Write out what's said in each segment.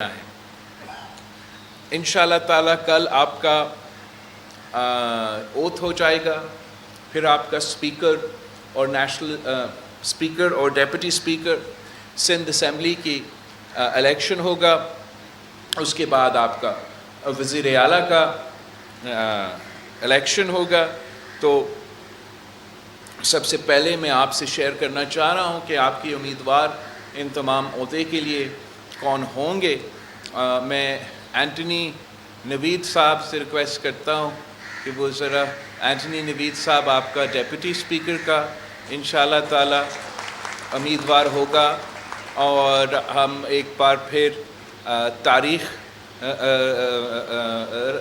ہے انشاءاللہ تعالیٰ کل آپ کا اوتھ ہو جائے گا، پھر آپ کا اسپیکر اور اسپیکر اور ڈیپٹی اسپیکر سندھ اسمبلی کی الیکشن ہوگا. اس کے بعد آپ کا وزیر اعلیٰ کا الیکشن ہوگا. تو سب سے پہلے میں آپ سے شیئر کرنا چاہ رہا ہوں کہ آپ کی امیدوار ان تمام عہدے کے لیے کون ہوں گے. میں اینٹنی نوید صاحب سے ریکویسٹ کرتا ہوں کہ وہ ذرا اینٹنی نوید صاحب آپ کا ڈیپٹی اسپیکر کا انشاءاللہ تعالی امیدوار ہوگا، اور ہم ایک بار پھر تاریخ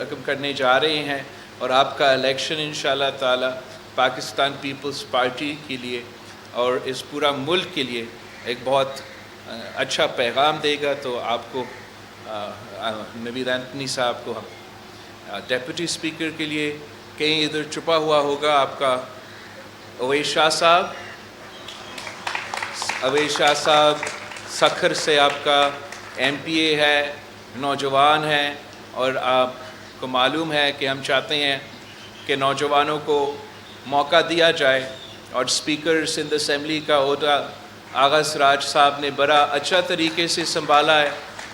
رقم کرنے جا رہے ہیں، اور آپ کا الیکشن انشاءاللہ تعالی پاکستان پیپلز پارٹی کے لیے اور اس پورا ملک کے لیے ایک بہت اچھا پیغام دے گا. تو آپ کو نوید اینٹنی صاحب کو ڈیپٹی اسپیکر کے لیے کہیں ادھر چھپا ہوا ہوگا آپ کا اویس شاہ صاحب. اویس شاہ صاحب سکھر سے آپ کا ایم پی اے ہے، نوجوان ہیں، اور آپ کو معلوم ہے کہ ہم چاہتے ہیں کہ نوجوانوں کو موقع دیا جائے، اور اسپیکر سندھ اسمبلی کا عہدہ آغا سراج صاحب نے بڑا اچھا طریقے سے سنبھالا ہے،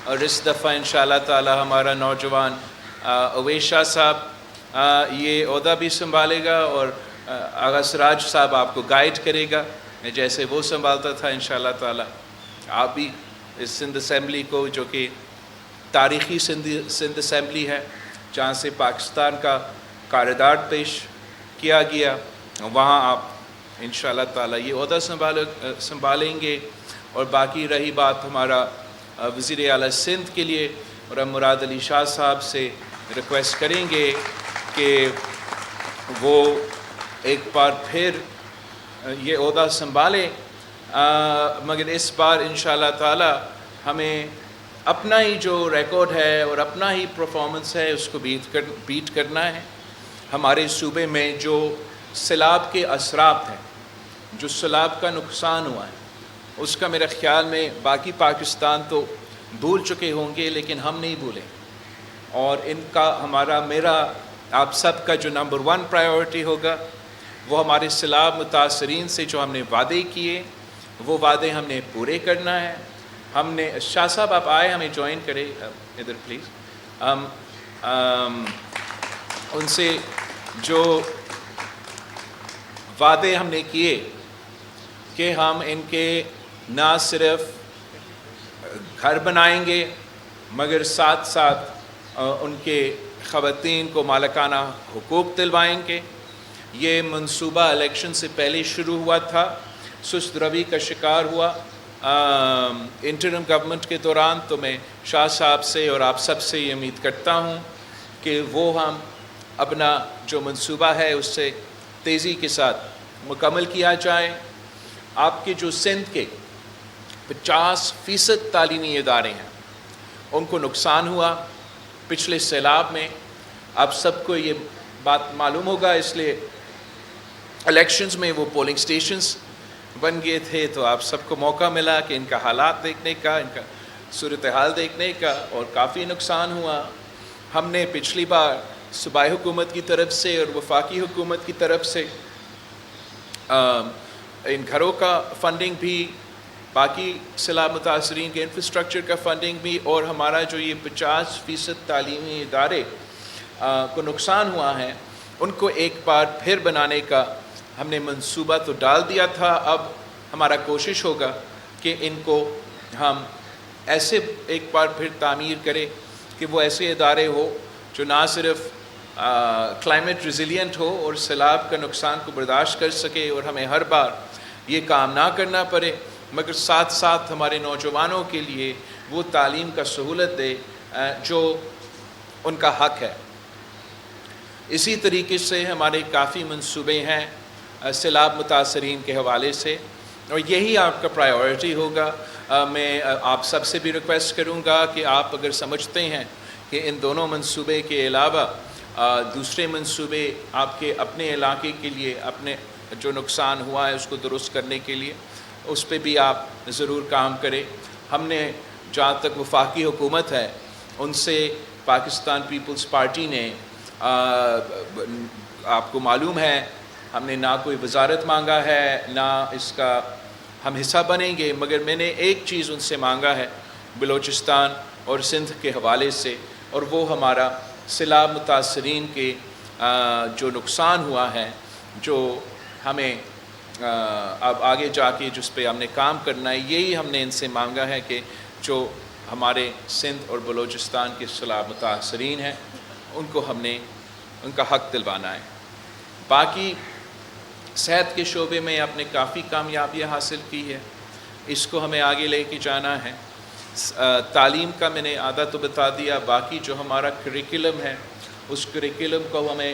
اور اس دفعہ انشاءاللہ تعالی ہمارا نوجوان اویس شاہ صاحب یہ عہدہ بھی سنبھالے گا، اور آغا سراج صاحب آپ کو گائیڈ کرے گا جیسے وہ سنبھالتا تھا. انشاءاللہ تعالی آپ بھی اس سندھ اسمبلی کو، جو کہ تاریخی سندھ اسمبلی ہے جہاں سے پاکستان کا قرارداد پیش کیا گیا، وہاں آپ انشاءاللہ تعالی یہ عہدہ سنبھالیں گے. اور باقی رہی بات ہمارا وزیر اعلیٰ سندھ کے لیے، اور ہم مراد علی شاہ صاحب سے ریکویسٹ کریں گے کہ وہ ایک بار پھر یہ عہدہ سنبھالیں، مگر اس بار انشاءاللہ تعالی ہمیں اپنا ہی جو ریکارڈ ہے اور اپنا ہی پرفارمنس ہے اس کو بیٹ کرنا ہے. ہمارے صوبے میں جو سیلاب کے اثرات ہیں، جو سیلاب کا نقصان ہوا ہے، اس کا میرے خیال میں باقی پاکستان تو بھول چکے ہوں گے، لیکن ہم نہیں بھولے. اور ان کا میرا آپ سب کا جو نمبر 1 پرائیورٹی ہوگا وہ ہمارے سیلاب متاثرین سے جو ہم نے وعدے کیے، وہ وعدے ہم نے پورے کرنا ہے. ہم نے شاہ صاحب آپ آئے، ہمیں جوائن کرے ادھر پلیز. ان سے جو وعدے ہم نے کیے کہ ہم ان کے نہ صرف گھر بنائیں گے، مگر ساتھ ساتھ ان کے خواتین کو مالکانہ حقوق دلوائیں گے. یہ منصوبہ الیکشن سے پہلے شروع ہوا تھا، سست روی کا شکار ہوا انٹرم گورنمنٹ کے دوران. تو میں شاہ صاحب سے اور آپ سب سے یہ امید کرتا ہوں کہ وہ ہم اپنا جو منصوبہ ہے اس سے تیزی کے ساتھ مکمل کیا جائے. آپ کے جو سندھ کے 50% تعلیمی ادارے ہیں، ان کو نقصان ہوا پچھلے سیلاب میں. آپ سب کو یہ بات معلوم ہوگا، اس لیے الیکشنز میں وہ پولنگ سٹیشنز بن گئے تھے، تو آپ سب کو موقع ملا کہ ان کا حالات دیکھنے کا، ان کا صورتحال دیکھنے کا، اور کافی نقصان ہوا. ہم نے پچھلی بار صوبائی حکومت کی طرف سے اور وفاقی حکومت کی طرف سے ان گھروں کا فنڈنگ بھی، باقی سیلاب متاثرین کے انفراسٹرکچر کا فنڈنگ بھی، اور ہمارا جو یہ 50% تعلیمی ادارے کو نقصان ہوا ہے ان کو ایک بار پھر بنانے کا ہم نے منصوبہ تو ڈال دیا تھا. اب ہمارا کوشش ہوگا کہ ان کو ہم ایسے ایک بار پھر تعمیر کریں کہ وہ ایسے ادارے ہو جو نہ صرف کلائمیٹ ریزیلینٹ ہو اور سیلاب کا نقصان کو برداشت کر سکے، اور ہمیں ہر بار یہ کام نہ کرنا پڑے، مگر ساتھ ساتھ ہمارے نوجوانوں کے لیے وہ تعلیم کا سہولت دے جو ان کا حق ہے. اسی طریقے سے ہمارے کافی منصوبے ہیں سیلاب متاثرین کے حوالے سے، اور یہی آپ کا پرائیورٹی ہوگا. میں آپ سب سے بھی ریکویسٹ کروں گا کہ آپ اگر سمجھتے ہیں کہ ان دونوں منصوبے کے علاوہ دوسرے منصوبے آپ کے اپنے علاقے کے لیے، اپنے جو نقصان ہوا ہے اس کو درست کرنے کے لیے، اس پہ بھی آپ ضرور کام کریں. ہم نے جہاں تک وفاقی حکومت ہے ان سے پاکستان پیپلز پارٹی نے آپ کو معلوم ہے ہم نے نہ کوئی وزارت مانگا ہے نہ اس کا ہم حصہ بنیں گے، مگر میں نے ایک چیز ان سے مانگا ہے بلوچستان اور سندھ کے حوالے سے، اور وہ ہمارا سیلاب متاثرین کے جو نقصان ہوا ہے، جو ہمیں اب آگے جا کے جس پہ ہم نے کام کرنا ہے، یہی ہم نے ان سے مانگا ہے کہ جو ہمارے سندھ اور بلوچستان کے سیلاب متاثرین ہیں ان کو ہم نے ان کا حق دلوانا ہے۔ باقی صحت کے شعبے میں آپ نے کافی کامیابیاں حاصل کی ہے، اس کو ہمیں آگے لے کے جانا ہے۔ تعلیم کا میں نے آدھا تو بتا دیا، باقی جو ہمارا کریکولم ہے اس کریکولم کو ہمیں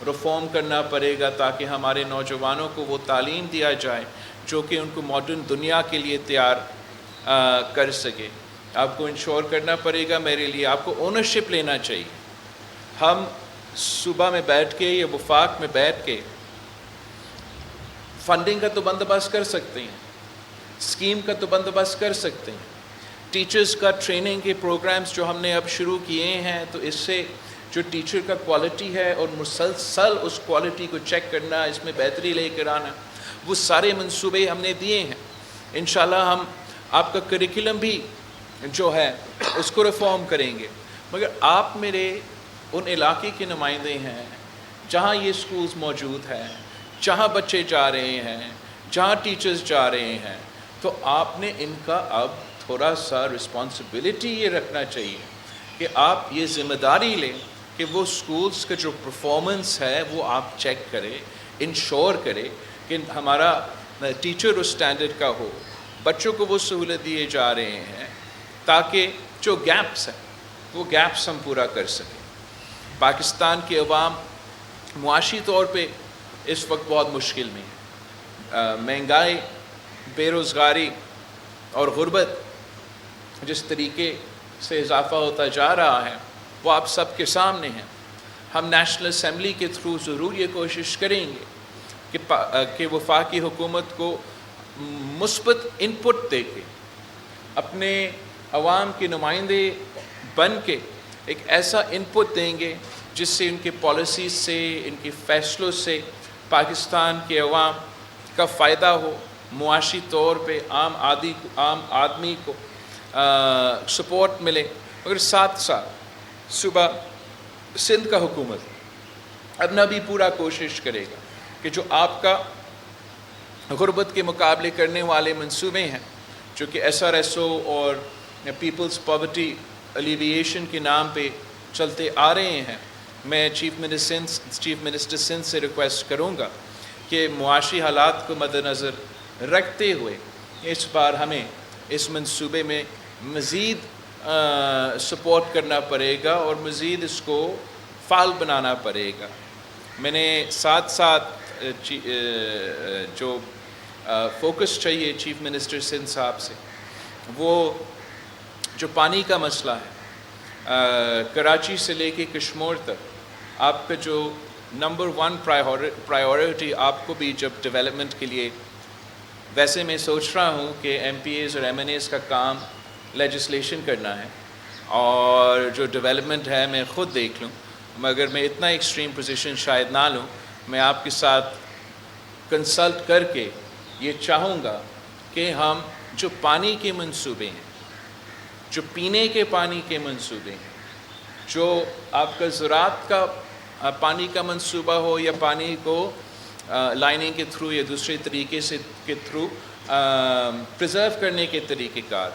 ریفارم کرنا پڑے گا تاکہ ہمارے نوجوانوں کو وہ تعلیم دیا جائے جو کہ ان کو ماڈرن دنیا کے لیے تیار کر سکے۔ آپ کو انشور کرنا پڑے گا، میرے لیے آپ کو اونرشپ لینا چاہیے۔ ہم صوبہ میں بیٹھ کے یا وفاق میں بیٹھ کے فنڈنگ کا تو بندوبست کر سکتے ہیں، اسکیم کا تو بندوبست کر سکتے ہیں، ٹیچرز کا ٹریننگ کے پروگرامز جو ہم نے اب شروع کیے ہیں، تو اس سے جو ٹیچر کا کوالٹی ہے اور مسلسل اس کوالٹی کو چیک کرنا، اس میں بہتری لے کر آنا، وہ سارے منصوبے ہم نے دیے ہیں۔ انشاءاللہ ہم آپ کا کریکولم بھی جو ہے اس کو ریفارم کریں گے، مگر آپ میرے ان علاقے کے نمائندے ہیں جہاں یہ سکولز موجود ہیں، جہاں بچے جا رہے ہیں، جہاں ٹیچرز جا رہے ہیں، تو آپ نے ان کا اب تھوڑا سا رسپانسبلٹی یہ رکھنا چاہیے کہ آپ یہ ذمہ داری لیں کہ وہ سکولز کا جو پرفارمنس ہے وہ آپ چیک کریں، انشور کریں کہ ہمارا ٹیچر اس اسٹینڈرڈ کا ہو، بچوں کو وہ سہولت دیے جا رہے ہیں تاکہ جو گیپس ہیں وہ گیپس ہم پورا کر سکیں۔ پاکستان کے عوام معاشی طور پہ اس وقت بہت مشکل میں ہے، مہنگائی، بے روزگاری اور غربت جس طریقے سے اضافہ ہوتا جا رہا ہے وہ آپ سب کے سامنے ہیں۔ ہم نیشنل اسمبلی کے تھرو ضرور یہ کوشش کریں گے کہ وفاقی حکومت کو مثبت انپٹ دے کے اپنے عوام کے نمائندے بن کے ایک ایسا انپٹ دیں گے جس سے ان کے پالیسیز سے، ان کے فیصلوں سے پاکستان کے عوام کا فائدہ ہو، معاشی طور پہ عام آدمی کو سپورٹ ملے، مگر ساتھ ساتھ صوبہ سندھ کا حکومت اپنا بھی پورا کوشش کرے گا کہ جو آپ کا غربت کے مقابلے کرنے والے منصوبے ہیں جو کہ SRSO اور پیپلز پاورٹی الیویشن کے نام پہ چلتے آ رہے ہیں، میں چیف منسٹر سندھ سے ریکویسٹ کروں گا کہ معاشی حالات کو مد نظر رکھتے ہوئے اس بار ہمیں اس منصوبے میں مزید سپورٹ کرنا پڑے گا اور مزید اس کو فعال بنانا پڑے گا۔ میں نے ساتھ ساتھ جو فوکس چاہیے چیف منسٹر سندھ صاحب سے، وہ جو پانی کا مسئلہ ہے، کراچی سے لے کے کشمور تک آپ کا جو نمبر 1 پرائیورٹی آپ کو بھی جب ڈیولپمنٹ کے لیے، ویسے میں سوچ رہا ہوں کہ MPAs اور MNAs کا کام لیجسلیشن کرنا ہے اور جو ڈیولپمنٹ ہے میں خود دیکھ لوں، مگر میں اتنا ایکسٹریم پوزیشن شاید نہ لوں، میں آپ کے ساتھ کنسلٹ کر کے یہ چاہوں گا کہ ہم جو پانی کے منصوبے ہیں، جو پینے کے پانی کے منصوبے ہیں، جو آپ کا زراعت کا پانی کا منصوبہ ہو یا پانی کو لائننگ کے تھرو یا دوسرے طریقے سے کے تھرو پریزرو کرنے کے طریقہ کار،